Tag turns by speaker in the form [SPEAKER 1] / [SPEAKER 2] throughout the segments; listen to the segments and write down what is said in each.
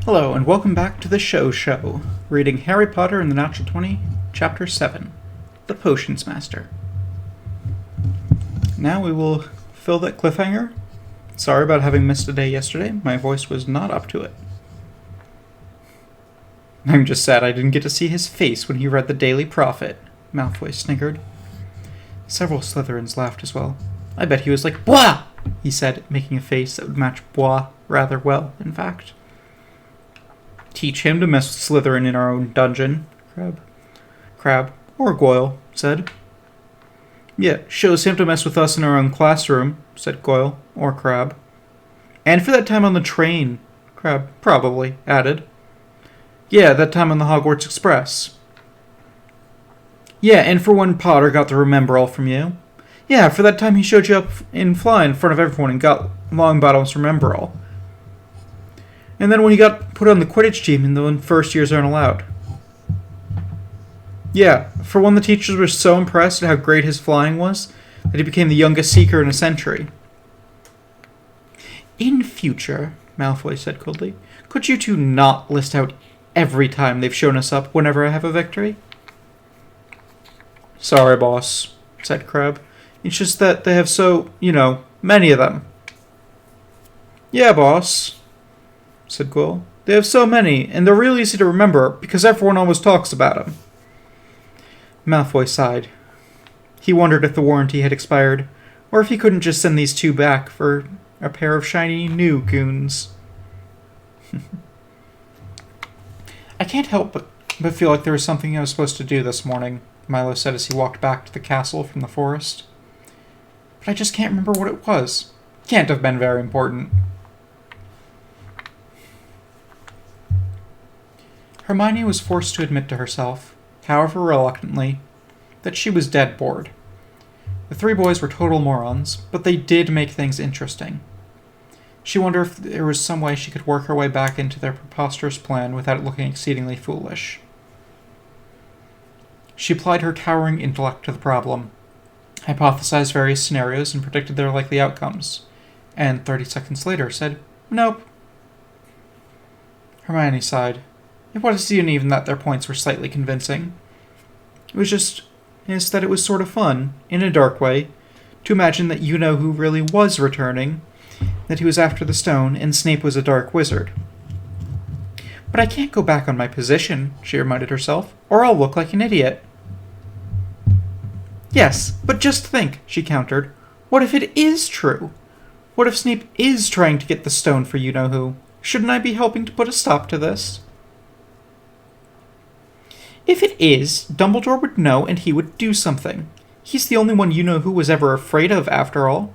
[SPEAKER 1] Hello, and welcome back to the Shou, reading Harry Potter and the Natural20, Chapter 7, The Potions Master. Now we will fill that cliffhanger. Sorry about having missed a day yesterday, my voice was not up to it. I'm just sad I didn't get to see his face when he read the Daily Prophet, Malfoy sniggered. Several Slytherins laughed as well. I bet he was like, "Bwah!" he said, making a face that would match "bwah" rather well, in fact. Teach him to mess with Slytherin in our own dungeon, Crab, or Goyle, said. Yeah, shows him to mess with us in our own classroom, said Goyle, or Crab. And for that time on the train, Crab probably added. Yeah, that time on the Hogwarts Express. Yeah, and for when Potter got the Remembrall from you. Yeah, for that time he showed you up in fly in front of everyone and got Longbottom's Remembrall. And then when he got put on the Quidditch team and the first years aren't allowed. Yeah, for when the teachers were so impressed at how great his flying was that he became the youngest Seeker in a century. In future, Malfoy said coldly, could you two not list out every time they've shown us up whenever I have a victory? Sorry, boss, said Crab. It's just that they have so, many of them. Yeah, boss, said Goyle. They have so many, and they're real easy to remember because everyone always talks about them. Malfoy sighed. He wondered if the warranty had expired, or if he couldn't just send these two back for a pair of shiny new goons. I can't help but feel like there was something I was supposed to do this morning, Milo said as he walked back to the castle from the forest. But I just can't remember what it was. Can't have been very important. Hermione was forced to admit to herself, however reluctantly, that she was dead bored. The three boys were total morons, but they did make things interesting. She wondered if there was some way she could work her way back into their preposterous plan without it looking exceedingly foolish. She applied her towering intellect to the problem, hypothesized various scenarios and predicted their likely outcomes, and 30 seconds later said, "Nope." Hermione sighed. It wasn't even that their points were slightly convincing. It was just that it was sort of fun, in a dark way, to imagine that you-know-who really was returning, that he was after the stone, and Snape was a dark wizard. But I can't go back on my position, she reminded herself, or I'll look like an idiot. Yes, but just think, she countered. What if it is true? What if Snape is trying to get the stone for you-know-who? Shouldn't I be helping to put a stop to this? If it is, Dumbledore would know and he would do something. He's the only one you-know-who was ever afraid of, after all.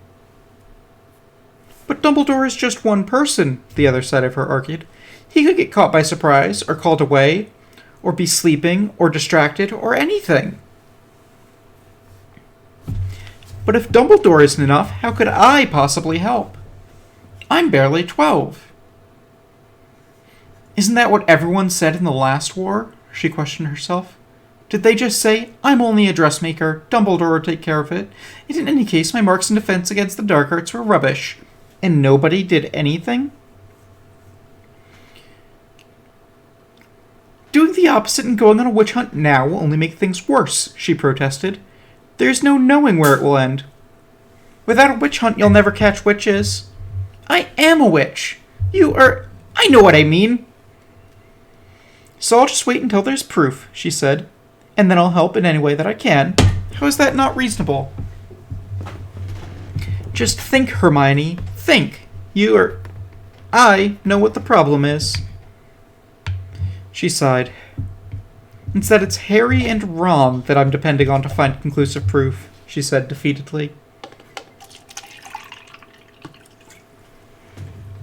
[SPEAKER 1] But Dumbledore is just one person, the other side of her argued. He could get caught by surprise, or called away, or be sleeping, or distracted, or anything. But if Dumbledore isn't enough, how could I possibly help? I'm barely 12. Isn't that what everyone said in the last war? She questioned herself. Did they just say, I'm only a dressmaker, Dumbledore will take care of it, and in any case my marks in defense against the dark arts were rubbish, and nobody did anything? Doing the opposite and going on a witch hunt now will only make things worse, she protested. There's no knowing where it will end. Without a witch hunt, you'll never catch witches. I am a witch. I know what I mean. So I'll just wait until there's proof, she said, and then I'll help in any way that I can. How is that not reasonable? Just think, Hermione. Think. I know what the problem is. She sighed. Instead, it's Harry and Ron that I'm depending on to find conclusive proof, she said defeatedly.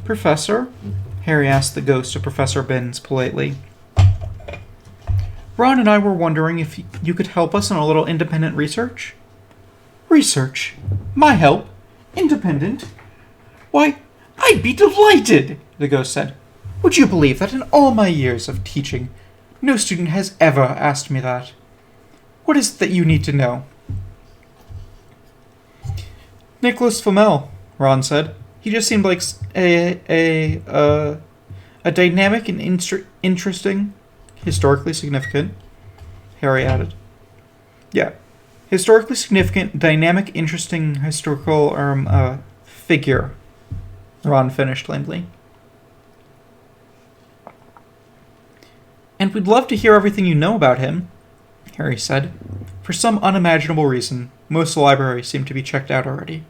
[SPEAKER 1] Professor? Harry asked the ghost of Professor Binns politely. Ron and I were wondering if you could help us in a little independent research. Research? My help? Independent? Why, I'd be delighted, the ghost said. Would you believe that in all my years of teaching, no student has ever asked me that? What is it that you need to know? Nicholas Flamel, Ron said. He just seemed like a dynamic and interesting, historically significant, Harry added. Yeah. Historically significant, dynamic, interesting, historical figure, Ron finished lamely. And we'd love to hear everything you know about him, Harry said. For some unimaginable reason, most of the library seemed to be checked out already.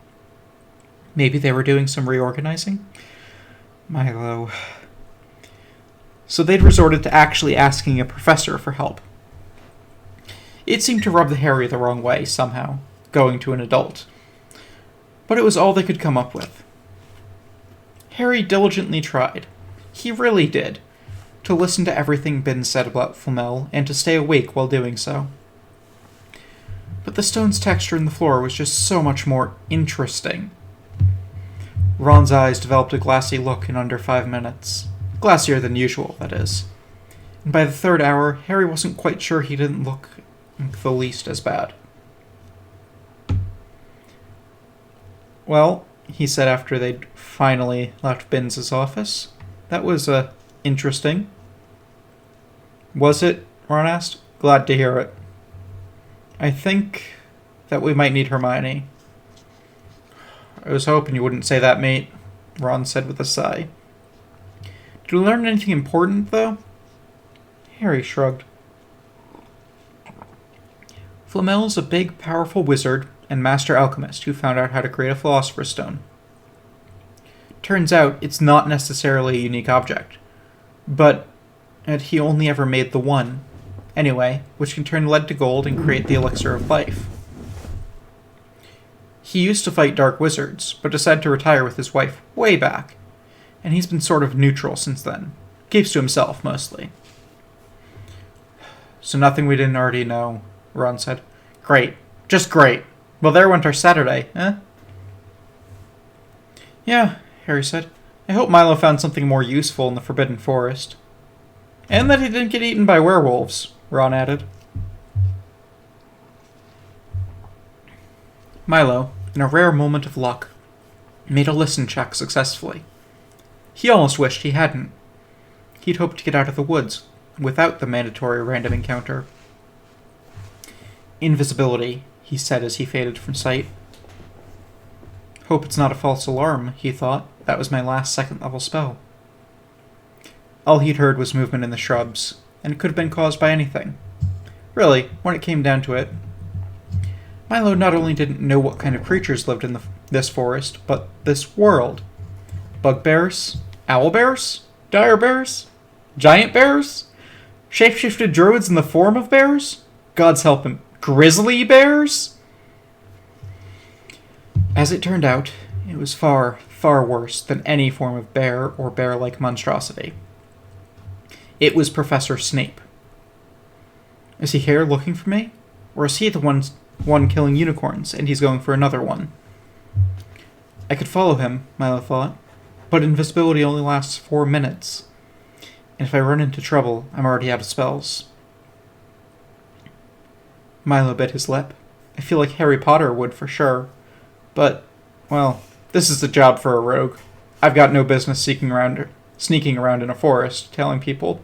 [SPEAKER 1] Maybe they were doing some reorganizing? Milo. So they'd resorted to actually asking a professor for help. It seemed to rub Harry the wrong way, somehow, going to an adult. But it was all they could come up with. Harry diligently tried. He really did. To listen to everything Ben said about Flamel, and to stay awake while doing so. But the stone's texture in the floor was just so much more interesting. Ron's eyes developed a glassy look in under 5 minutes. Glassier than usual, that is. And by the third hour, Harry wasn't quite sure he didn't look the least as bad. Well, he said after they'd finally left Binns' office, that was, interesting. Was it? Ron asked. Glad to hear it. I think that we might need Hermione. I was hoping you wouldn't say that, mate, Ron said with a sigh. Did we learn anything important, though? Harry shrugged. Flamel's a big, powerful wizard and master alchemist who found out how to create a Philosopher's Stone. Turns out it's not necessarily a unique object, but he only ever made the one, anyway, which can turn lead to gold and create the elixir of life. He used to fight dark wizards, but decided to retire with his wife way back, and he's been sort of neutral since then. Keeps to himself, mostly. So nothing we didn't already know, Ron said. Great. Just great. Well, there went our Saturday, eh? Yeah, Harry said. I hope Milo found something more useful in the Forbidden Forest. And that he didn't get eaten by werewolves, Ron added. Milo, in a rare moment of luck, made a listen check successfully. He almost wished he hadn't. He'd hoped to get out of the woods without the mandatory random encounter. Invisibility, he said as he faded from sight. Hope it's not a false alarm, he thought. That was my last second-level spell. All he'd heard was movement in the shrubs, and it could have been caused by anything. Really, when it came down to it, Milo not only didn't know what kind of creatures lived in this forest, but this world. Bugbears? Owlbears? Dire bears? Giant bears? Shapeshifted druids in the form of bears? God's help him. Grizzly bears? As it turned out, it was far, far worse than any form of bear or bear-like monstrosity. It was Professor Snape. Is he here looking for me? Or is he the one killing unicorns, and he's going for another one? I could follow him, Milo thought, but invisibility only lasts 4 minutes. And if I run into trouble, I'm already out of spells. Milo bit his lip. I feel like Harry Potter would for sure. But, well, this is the job for a rogue. I've got no business sneaking around in a forest, telling people.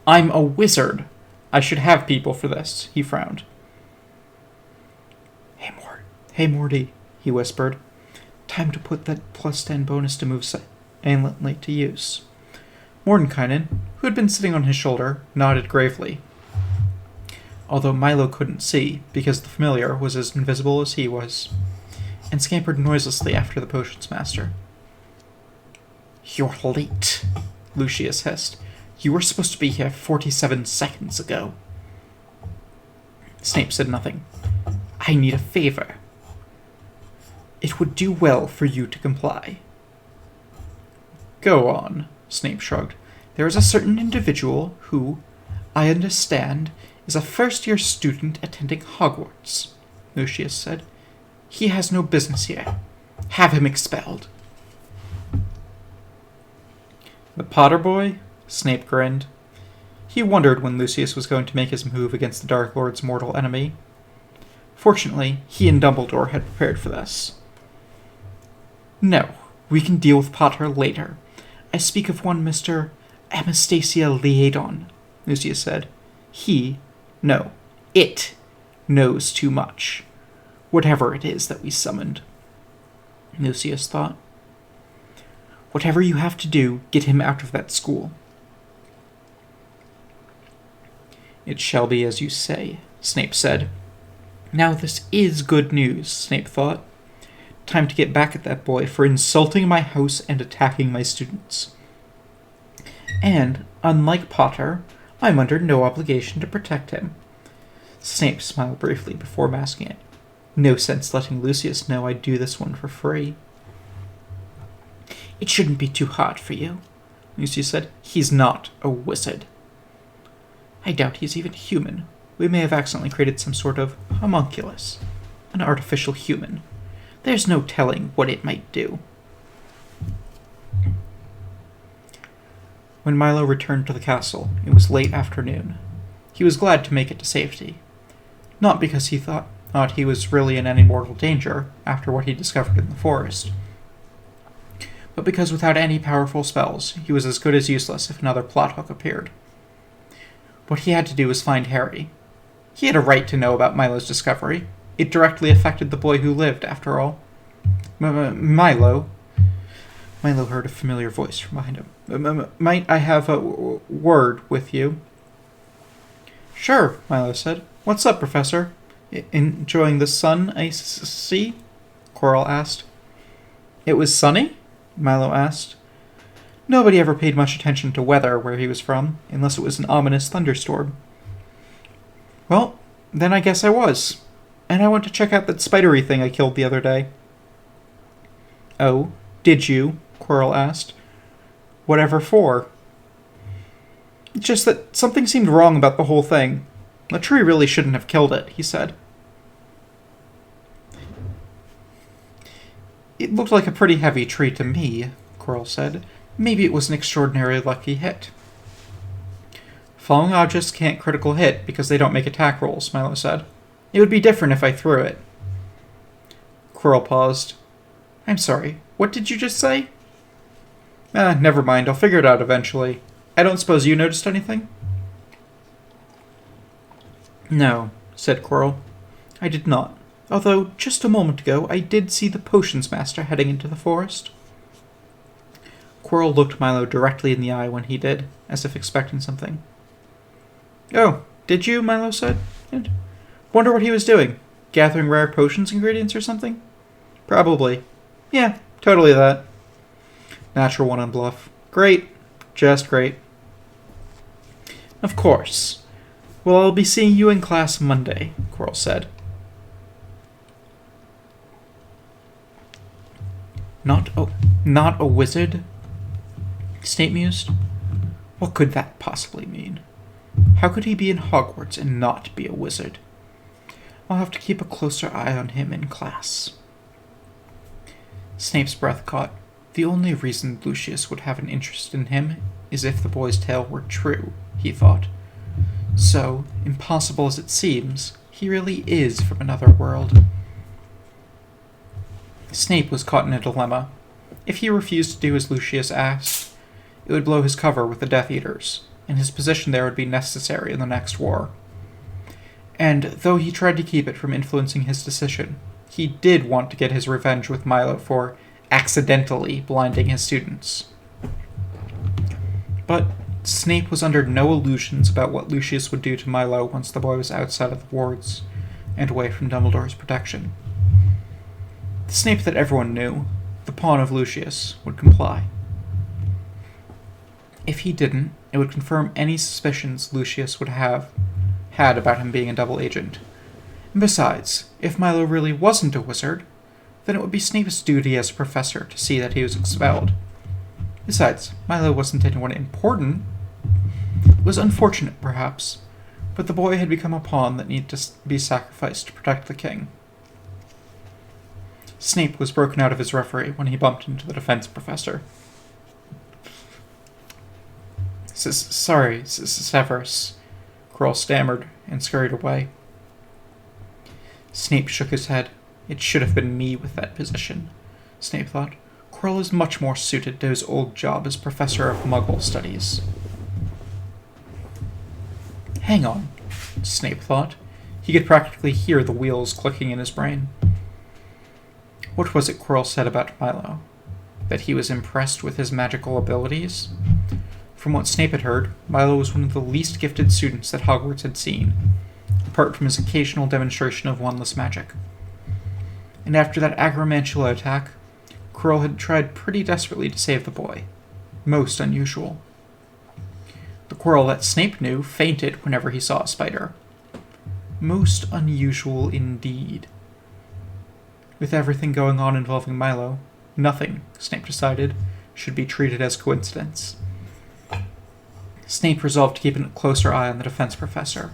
[SPEAKER 1] I'm a wizard. I should have people for this, he frowned. Hey, Morty, he whispered. Time to put that +10 bonus to move silently to use. Mordenkainen, who had been sitting on his shoulder, nodded gravely. Although Milo couldn't see, because the familiar was as invisible as he was, and scampered noiselessly after the potions master. You're late, Lucius hissed. You were supposed to be here 47 seconds ago. Snape said nothing. I need a favor. It would do well for you to comply. Go on, Snape shrugged. There is a certain individual who, I understand, is a first-year student attending Hogwarts, Lucius said. He has no business here. Have him expelled. The Potter boy? Snape grinned. He wondered when Lucius was going to make his move against the Dark Lord's mortal enemy. Fortunately, he and Dumbledore had prepared for this. No, We can deal with Potter later. I speak of one Mr. Anastasia Liadon, Lucius said. It knows too much. Whatever it is that we summoned. Lucius thought. Whatever you have to do, get him out of that school. It shall be as you say, Snape said. Now this is good news, Snape thought. Time to get back at that boy for insulting my house and attacking my students. And, unlike Potter, I'm under no obligation to protect him. Snape smiled briefly before masking it. No sense letting Lucius know I'd do this one for free. It shouldn't be too hard for you, Lucius said. He's not a wizard. I doubt he's even human. We may have accidentally created some sort of homunculus, an artificial human. There's no telling what it might do. When Milo returned to the castle, it was late afternoon. He was glad to make it to safety. Not because he thought he was really in any mortal danger after what he discovered in the forest, but because without any powerful spells, he was as good as useless if another plot hook appeared. What he had to do was find Harry. He had a right to know about Milo's discovery. It directly affected the boy who lived, after all. Milo. Milo heard a familiar voice from behind him. Might I have a word with you? Sure, Milo said. What's up, Professor? Enjoying the sun, I see? Quirrell asked. It was sunny? Milo asked. Nobody ever paid much attention to weather where he was from, unless it was an ominous thunderstorm. Well, then I guess I was. And I went to check out that spidery thing I killed the other day. Oh, did you? Quirrell asked. Whatever for? It's just that something seemed wrong about the whole thing. The tree really shouldn't have killed it, he said. It looked like a pretty heavy tree to me, Quirrell said. Maybe it was an extraordinarily lucky hit. Falling objects can't critical hit because they don't make attack rolls, Milo said. It would be different if I threw it. Quirrell paused. I'm sorry, what did you just say? Never mind, I'll figure it out eventually. I don't suppose you noticed anything? No, said Quirrell. I did not. Although, just a moment ago, I did see the potions master heading into the forest. Quirrell looked Milo directly in the eye when he did, as if expecting something. Oh, did you? Milo said. Wonder what he was doing. Gathering rare potions ingredients or something? Probably. Yeah, totally that. Natural one on bluff. Great. Just great. Of course. Well, I'll be seeing you in class Monday, Quirrell said. Not a wizard? Snape mused. What could that possibly mean? How could he be in Hogwarts and not be a wizard? I'll have to keep a closer eye on him in class. Snape's breath caught. The only reason Lucius would have an interest in him is if the boy's tale were true, he thought. So, impossible as it seems, he really is from another world. Snape was caught in a dilemma. If he refused to do as Lucius asked, it would blow his cover with the Death Eaters, and his position there would be necessary in the next war. And though he tried to keep it from influencing his decision, he did want to get his revenge with Milo for accidentally blinding his students. But Snape was under no illusions about what Lucius would do to Milo once the boy was outside of the wards and away from Dumbledore's protection. The Snape that everyone knew, the pawn of Lucius, would comply. If he didn't, it would confirm any suspicions Lucius would have had about him being a double agent. And besides, if Milo really wasn't a wizard, then it would be Snape's duty as a professor to see that he was expelled. Besides, Milo wasn't anyone important. It was unfortunate, perhaps, but the boy had become a pawn that needed to be sacrificed to protect the king. Snape was broken out of his reverie when he bumped into the defense professor. Sorry, Severus, Quirrell stammered and scurried away. Snape shook his head. It should have been me with that position, Snape thought. Quirrell is much more suited to his old job as professor of Muggle studies. Hang on, Snape thought. He could practically hear the wheels clicking in his brain. What was it Quirrell said about Milo? That he was impressed with his magical abilities? From what Snape had heard, Milo was one of the least gifted students that Hogwarts had seen, apart from his occasional demonstration of wandless magic. And after that Agramantula attack, Quirrell had tried pretty desperately to save the boy. Most unusual. The Quirrell that Snape knew fainted whenever he saw a spider. Most unusual indeed. With everything going on involving Milo, nothing, Snape decided, should be treated as coincidence. Snape resolved to keep a closer eye on the defense professor,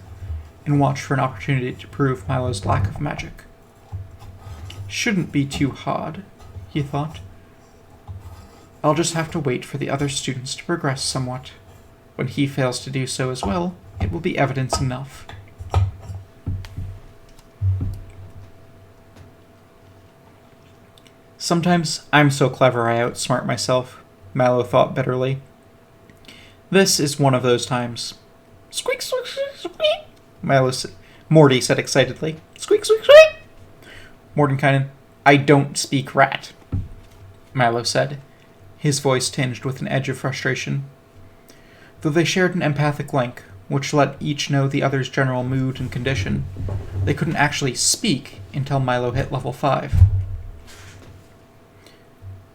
[SPEAKER 1] and watch for an opportunity to prove Milo's lack of magic. Shouldn't be too hard, he thought. I'll just have to wait for the other students to progress somewhat. When he fails to do so as well, it will be evidence enough. Sometimes I'm so clever I outsmart myself, Milo thought bitterly. This is one of those times. Squeak, squeak, squeak, squeak, Morty said excitedly. Squeak, squeak, squeak! Mordenkainen, I don't speak rat, Milo said, his voice tinged with an edge of frustration. Though they shared an empathic link, which let each know the other's general mood and condition, they couldn't actually speak until Milo hit level 5.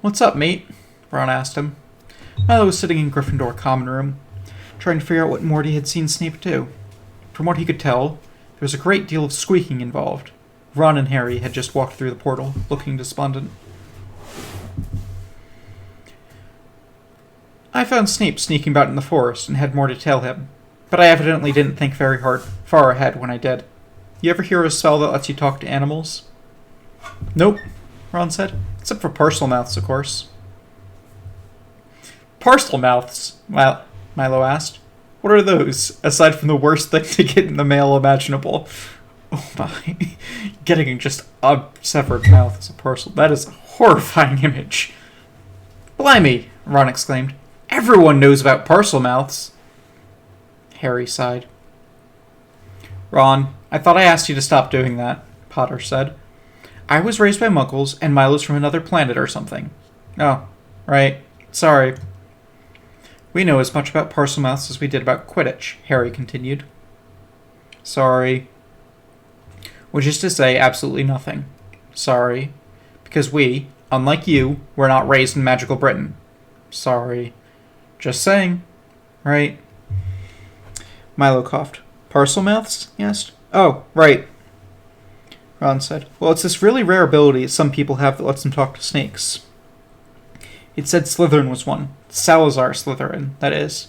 [SPEAKER 1] What's up, mate? Ron asked him. Milo was sitting in Gryffindor common room, trying to figure out what Morty had seen Snape do. From what he could tell, there was a great deal of squeaking involved. Ron and Harry had just walked through the portal, looking despondent. I found Snape sneaking about in the forest and had more to tell him, but I evidently didn't think very far ahead when I did. You ever hear of a spell that lets you talk to animals? Nope, Ron said. Except for parcel mouths, of course. Parcel mouths? Milo asked. What are those, aside from the worst thing to get in the mail imaginable? Oh my. Getting just a severed mouth as a parcel. That is a horrifying image. Blimey, Ron exclaimed. Everyone knows about parcel mouths. Harry sighed. Ron, I thought I asked you to stop doing that, Potter said. I was raised by Muggles, and Milo's from another planet or something. Oh, right. Sorry. We know as much about parcel mouths as we did about Quidditch, Harry continued. Sorry. Which is to say absolutely nothing. Sorry. Because we, unlike you, were not raised in magical Britain. Sorry. Just saying. Right. Milo coughed. Parcel mouths? He asked. Oh, right. Ron said. Well, it's this really rare ability some people have that lets them talk to snakes. It said Slytherin was one. Salazar Slytherin, that is.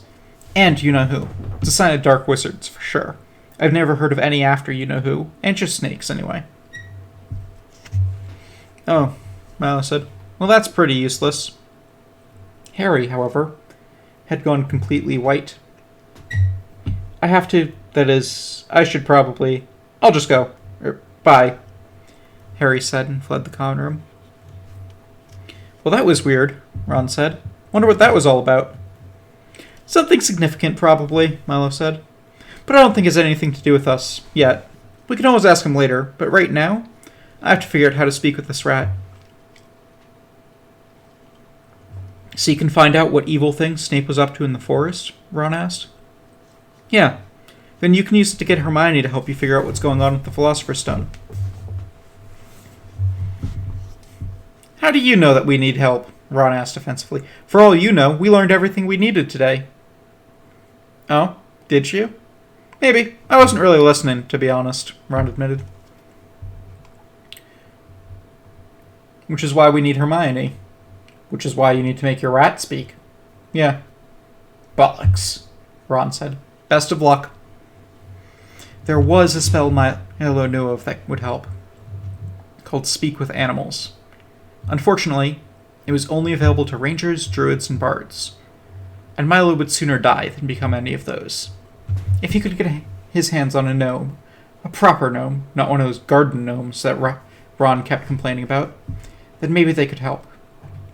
[SPEAKER 1] And you-know-who. It's a sign of dark wizards, for sure. I've never heard of any after you-know-who, and just snakes, anyway. Oh, Milo said. Well, that's pretty useless. Harry, however, had gone completely white. I have to, that is, I should probably... I'll just go. Bye, Harry said and fled the common room. Well, that was weird, Ron said. Wonder what that was all about. Something significant, probably, Milo said. But I don't think it has anything to do with us, yet. We can always ask him later, but right now, I have to figure out how to speak with this rat. So you can find out what evil thing Snape was up to in the forest? Ron asked. Yeah. Then you can use it to get Hermione to help you figure out what's going on with the Philosopher's Stone. How do you know that we need help? Ron asked defensively. For all you know, we learned everything we needed today. Oh? Did you? Maybe. I wasn't really listening, to be honest, Ron admitted. Which is why we need Hermione. Which is why you need to make your rat speak. Yeah. Bollocks, Ron said. Best of luck. There was a spell Milo knew of that would help, called Speak with Animals. Unfortunately, it was only available to rangers, druids, and bards, and Milo would sooner die than become any of those. If he could get his hands on a gnome, a proper gnome, not one of those garden gnomes that Ron kept complaining about, then maybe they could help.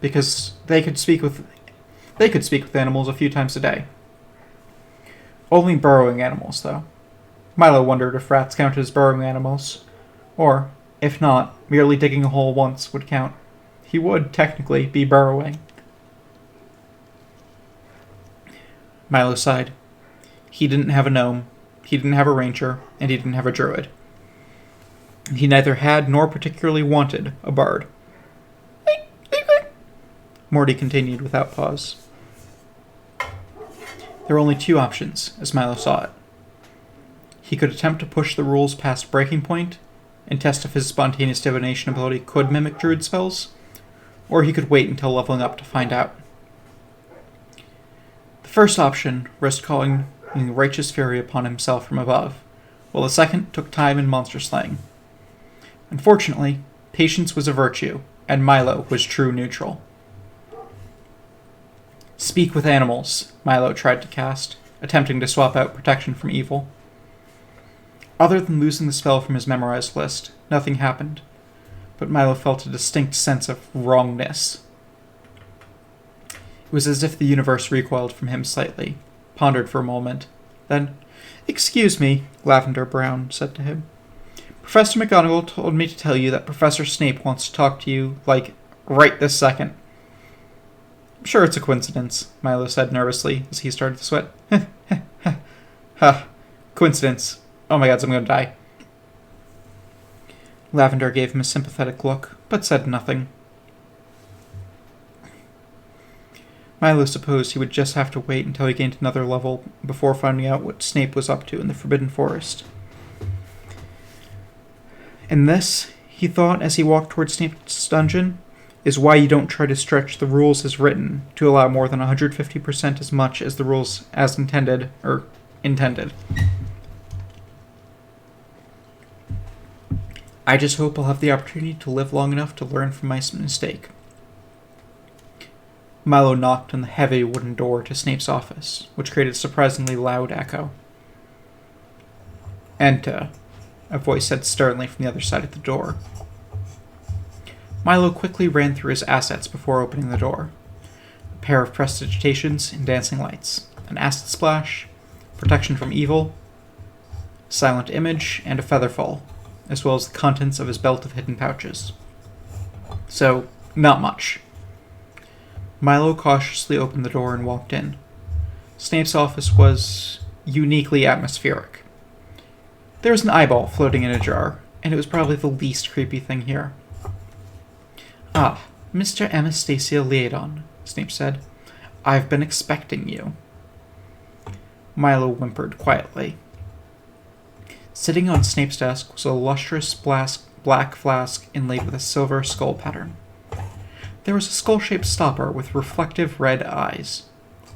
[SPEAKER 1] because they could speak with animals a few times a day. Only burrowing animals, though. Milo wondered if rats counted as burrowing animals, or, if not, merely digging a hole once would count. He would, technically, be burrowing. Milo sighed. He didn't have a gnome, he didn't have a ranger, and he didn't have a druid. He neither had nor particularly wanted a bard. Morty continued without pause. There were only two options, as Milo saw it. He could attempt to push the rules past breaking point and test if his spontaneous divination ability could mimic druid spells, or he could wait until leveling up to find out. The first option risked calling righteous fury upon himself from above, while the second took time and monster slaying. Unfortunately, patience was a virtue, and Milo was true neutral. Speak with animals, Milo tried to cast, attempting to swap out protection from evil. Other than losing the spell from his memorized list, nothing happened, but Milo felt a distinct sense of wrongness. It was as if the universe recoiled from him slightly, pondered for a moment. Then, "Excuse me," Lavender Brown said to him. "Professor McGonagall told me to tell you that Professor Snape wants to talk to you, right this second." "I'm sure it's a coincidence," Milo said nervously as he started to sweat. "Ha, coincidence. Oh my god, I'm going to die." Lavender gave him a sympathetic look, but said nothing. Milo supposed he would just have to wait until he gained another level before finding out what Snape was up to in the Forbidden Forest. And this, he thought as he walked toward Snape's dungeon, is why you don't try to stretch the rules as written to allow more than 150% as much as the rules as intended. I just hope I'll have the opportunity to live long enough to learn from my mistake. Milo knocked on the heavy wooden door to Snape's office, which created a surprisingly loud echo. "Enter," a voice said sternly from the other side of the door. Milo quickly ran through his assets before opening the door. A pair of prestidigitations and dancing lights, an acid splash, protection from evil, silent image, and a featherfall, as well as the contents of his belt of hidden pouches. So, not much. Milo cautiously opened the door and walked in. Snape's office was uniquely atmospheric. There was an eyeball floating in a jar, and it was probably the least creepy thing here. "Ah, Mr. Anastasia Leodon," Snape said. "I've been expecting you." Milo whimpered quietly. Sitting on Snape's desk was a lustrous black flask inlaid with a silver skull pattern. There was a skull-shaped stopper with reflective red eyes.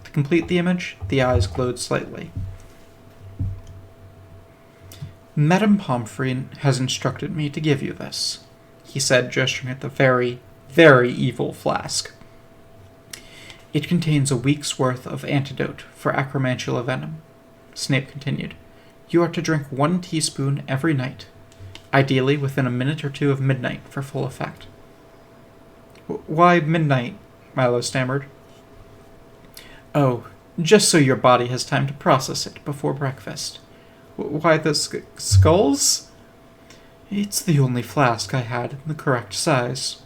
[SPEAKER 1] To complete the image, the eyes glowed slightly. "Madame Pomfrey has instructed me to give you this," he said, gesturing at the very, very evil flask. "It contains a week's worth of antidote for acromantula venom." Snape continued. "You are to drink 1 teaspoon every night, ideally within a minute or two of midnight for full effect." "Why midnight?" Milo stammered. "Oh, just so your body has time to process it before breakfast." "Why the skulls?" "It's the only flask I had in the correct size."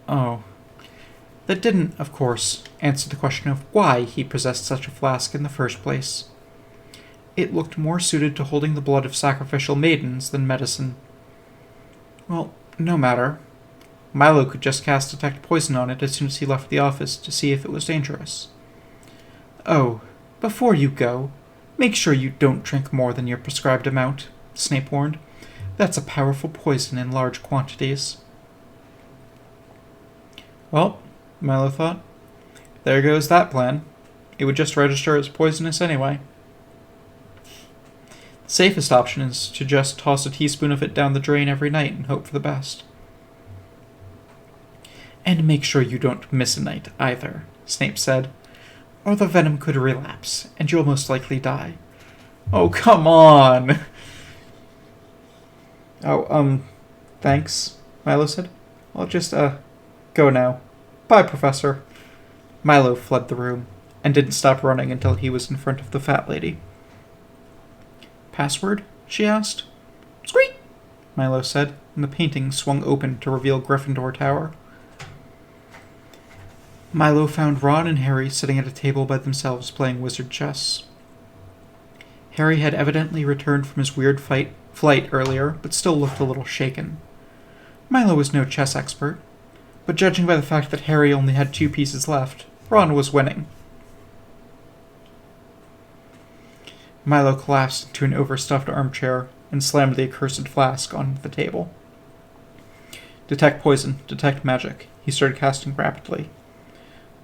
[SPEAKER 1] "Oh." That didn't, of course, answer the question of why he possessed such a flask in the first place. It looked more suited to holding the blood of sacrificial maidens than medicine. Well, no matter. Milo could just cast Detect Poison on it as soon as he left the office to see if it was dangerous. "Oh, before you go, make sure you don't drink more than your prescribed amount," Snape warned. "That's a powerful poison in large quantities." Well, Milo thought, there goes that plan. It would just register as poisonous anyway. The safest option is to just toss a teaspoon of it down the drain every night and hope for the best. "And make sure you don't miss a night, either," Snape said, "or the venom could relapse, and you'll most likely die." "Oh, come on!" "Oh, thanks," Milo said. "I'll just, Go now. Bye, Professor. Milo fled the room, and didn't stop running until he was in front of the fat lady. Password? She asked. Squeak! Milo said, and the painting swung open to reveal Gryffindor Tower. Milo found Ron and Harry sitting at a table by themselves playing wizard chess. Harry had evidently returned from his weird flight earlier, but still looked a little shaken. Milo was no chess expert, but judging by the fact that Harry only had 2 pieces left, Ron was winning. Milo collapsed into an overstuffed armchair and slammed the accursed flask onto the table. Detect poison, detect magic. He started casting rapidly.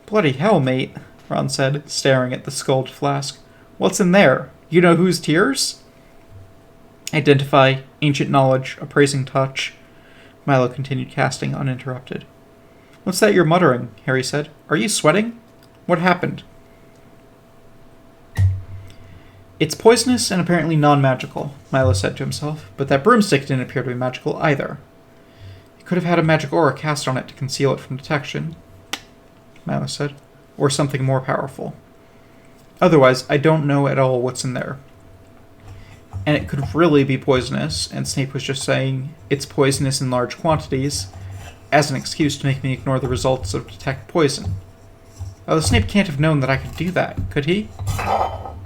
[SPEAKER 1] Bloody hell, mate, Ron said, staring at the scalded flask. What's in there? You know whose tears? Identify, ancient knowledge, appraising touch. Milo continued casting uninterrupted. What's that you're muttering? Harry said. Are you sweating? What happened? It's poisonous and apparently non-magical, Milo said to himself, but that broomstick didn't appear to be magical either. He could have had a magic aura cast on it to conceal it from detection, Milo said, or something more powerful. Otherwise, I don't know at all what's in there. And it could really be poisonous, and Snape was just saying it's poisonous in large quantities as an excuse to make me ignore the results of detect poison. Although Snape can't have known that I could do that, could he?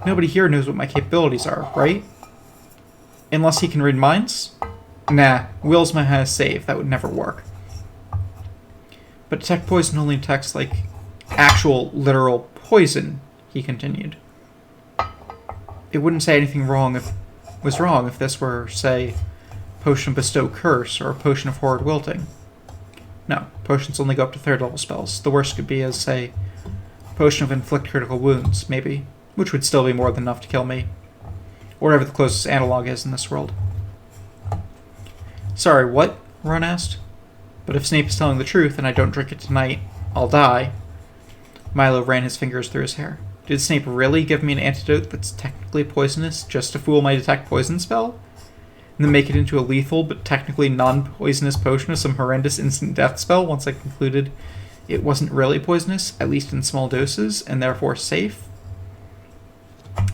[SPEAKER 1] Nobody here knows what my capabilities are, right? Unless he can read minds? Nah, Will's my highest save. That would never work. But detect poison only detects, like, actual, literal poison, he continued. It wouldn't say anything was wrong if this were, say, potion of bestow curse or a potion of horrid wilting. No, potions only go up to 3rd level spells. The worst could be as, say, potion of inflict critical wounds, maybe, which would still be more than enough to kill me. Or whatever the closest analog is in this world. Sorry, what? Ron asked. But if Snape is telling the truth and I don't drink it tonight, I'll die. Milo ran his fingers through his hair. Did Snape really give me an antidote that's technically poisonous just to fool my detect poison spell? And then make it into a lethal but technically non-poisonous potion of some horrendous instant death spell once I concluded it wasn't really poisonous, at least in small doses, and therefore safe?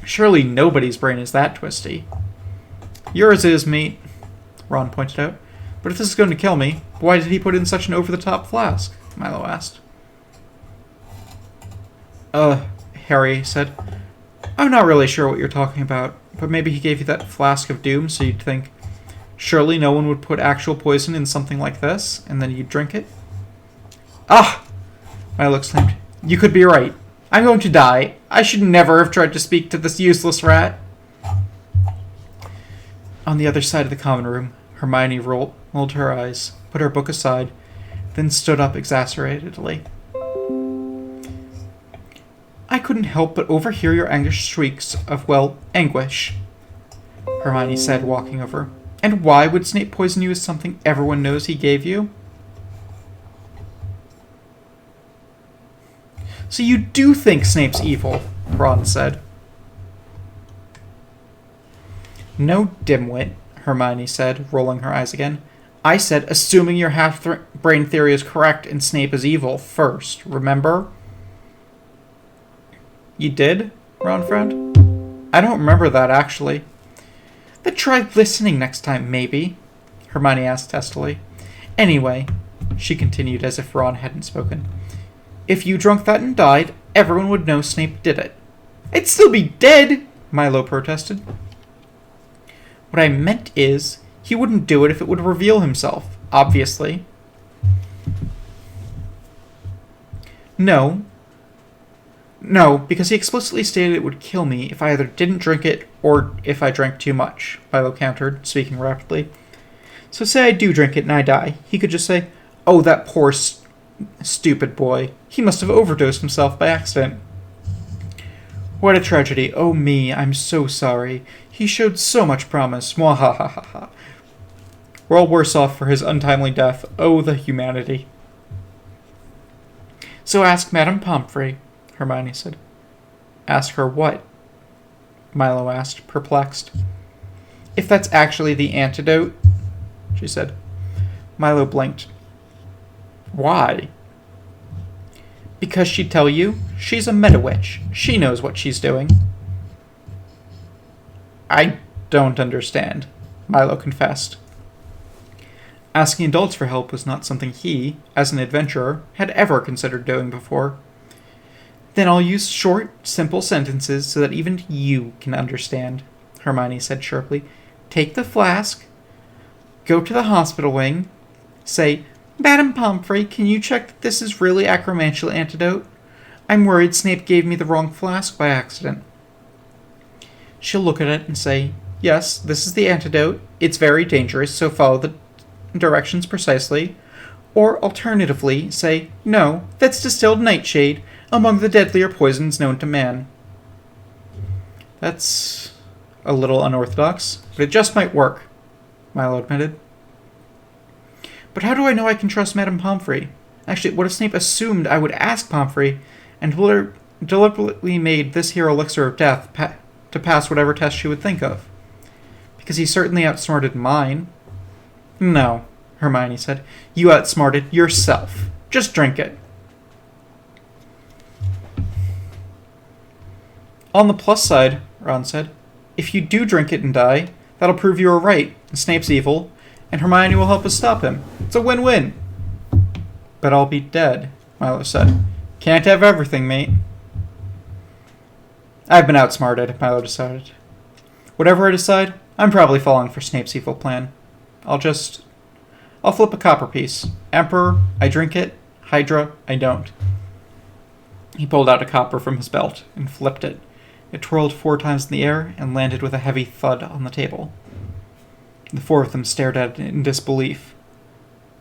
[SPEAKER 1] Surely nobody's brain is that twisty. Yours is, mate, Ron pointed out. But if this is going to kill me, why did he put in such an over-the-top flask? Milo asked. Harry said. I'm not really sure what you're talking about, but maybe he gave you that flask of doom so you'd think, surely no one would put actual poison in something like this, and then you'd drink it? Ah! Milo exclaimed. You could be right. I'm going to die. I should never have tried to speak to this useless rat. On the other side of the common room, Hermione rolled her eyes, put her book aside, then stood up exasperatedly. I couldn't help but overhear your anguished shrieks of, well, anguish, Hermione said, walking over. And why would Snape poison you with something everyone knows he gave you? So you do think Snape's evil, Ron said. No, dimwit, Hermione said, rolling her eyes again. I said, assuming your half-brain theory is correct and Snape is evil first, remember? You did? Ron frowned. I don't remember that, actually. Then try listening next time, maybe, Hermione asked testily. Anyway, she continued as if Ron hadn't spoken, if you drunk that and died, everyone would know Snape did it. I'd still be dead, Milo protested. What I meant is, he wouldn't do it if it would reveal himself, obviously. No, because he explicitly stated it would kill me if I either didn't drink it or if I drank too much, Milo countered, speaking rapidly. So say I do drink it and I die. He could just say, oh, that poor stupid boy. He must have overdosed himself by accident. What a tragedy. Oh me, I'm so sorry. He showed so much promise. Mwahahaha. We're all worse off for his untimely death. Oh, the humanity. So ask Madame Pomfrey, Hermione said. Ask her what? Milo asked, perplexed. If that's actually the antidote, she said. Milo blinked. Why? Because she'd tell you, she's a meta-witch. She knows what she's doing. I don't understand, Milo confessed. Asking adults for help was not something he, as an adventurer, had ever considered doing before. Then I'll use short, simple sentences so that even you can understand, Hermione said sharply. Take the flask, go to the hospital wing, say, Madame Pomfrey, can you check that this is really acromantial antidote? I'm worried Snape gave me the wrong flask by accident. She'll look at it and say, yes, this is the antidote. It's very dangerous, so follow the directions precisely. Or alternatively, say, no, that's distilled nightshade, among the deadlier poisons known to man. That's a little unorthodox, but it just might work, Milo admitted. But how do I know I can trust Madame Pomfrey? Actually, what if Snape assumed I would ask Pomfrey and deliberately made this here elixir of death to pass whatever test she would think of? Because he certainly outsmarted mine. No, Hermione said. You outsmarted yourself. Just drink it. On the plus side, Ron said, if you do drink it and die, that'll prove you were right, and Snape's evil, and Hermione will help us stop him. It's a win-win. But I'll be dead, Milo said. Can't have everything, mate. I've been outsmarted, Milo decided. Whatever I decide, I'm probably falling for Snape's evil plan. I'll flip a copper piece. Emperor, I drink it. Hydra, I don't. He pulled out a copper from his belt and flipped it. It twirled 4 times in the air and landed with a heavy thud on the table. The 4 of them stared at it in disbelief.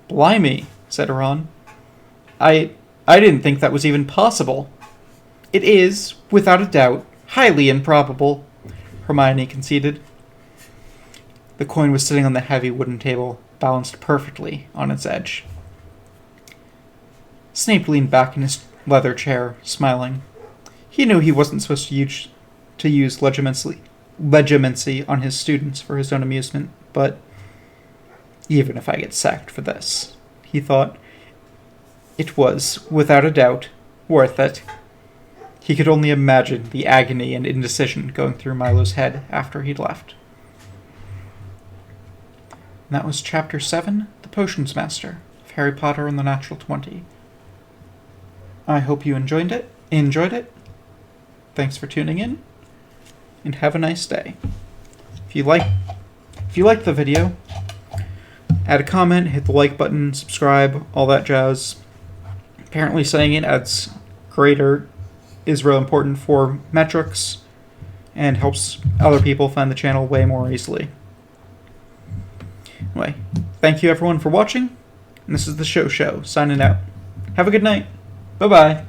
[SPEAKER 1] Blimey, said Ron. I didn't think that was even possible. It is, without a doubt, highly improbable, Hermione conceded. The coin was sitting on the heavy wooden table, balanced perfectly on its edge. Snape leaned back in his leather chair, smiling. He knew he wasn't supposed to use legitimacy on his students for his own amusement, but even if I get sacked for this, he thought, it was, without a doubt, worth it. He could only imagine the agony and indecision going through Milo's head after he'd left. And that was Chapter 7, The Potions Master, of Harry Potter and the Natural 20. I hope you enjoyed it. Thanks for tuning in, and have a nice day. If you liked the video, add a comment, hit the like button, subscribe, all that jazz. Apparently saying it adds greater is real important for metrics and helps other people find the channel way more easily. Anyway, thank you everyone for watching, and this is the Shou signing out. Have a good night. Bye-bye.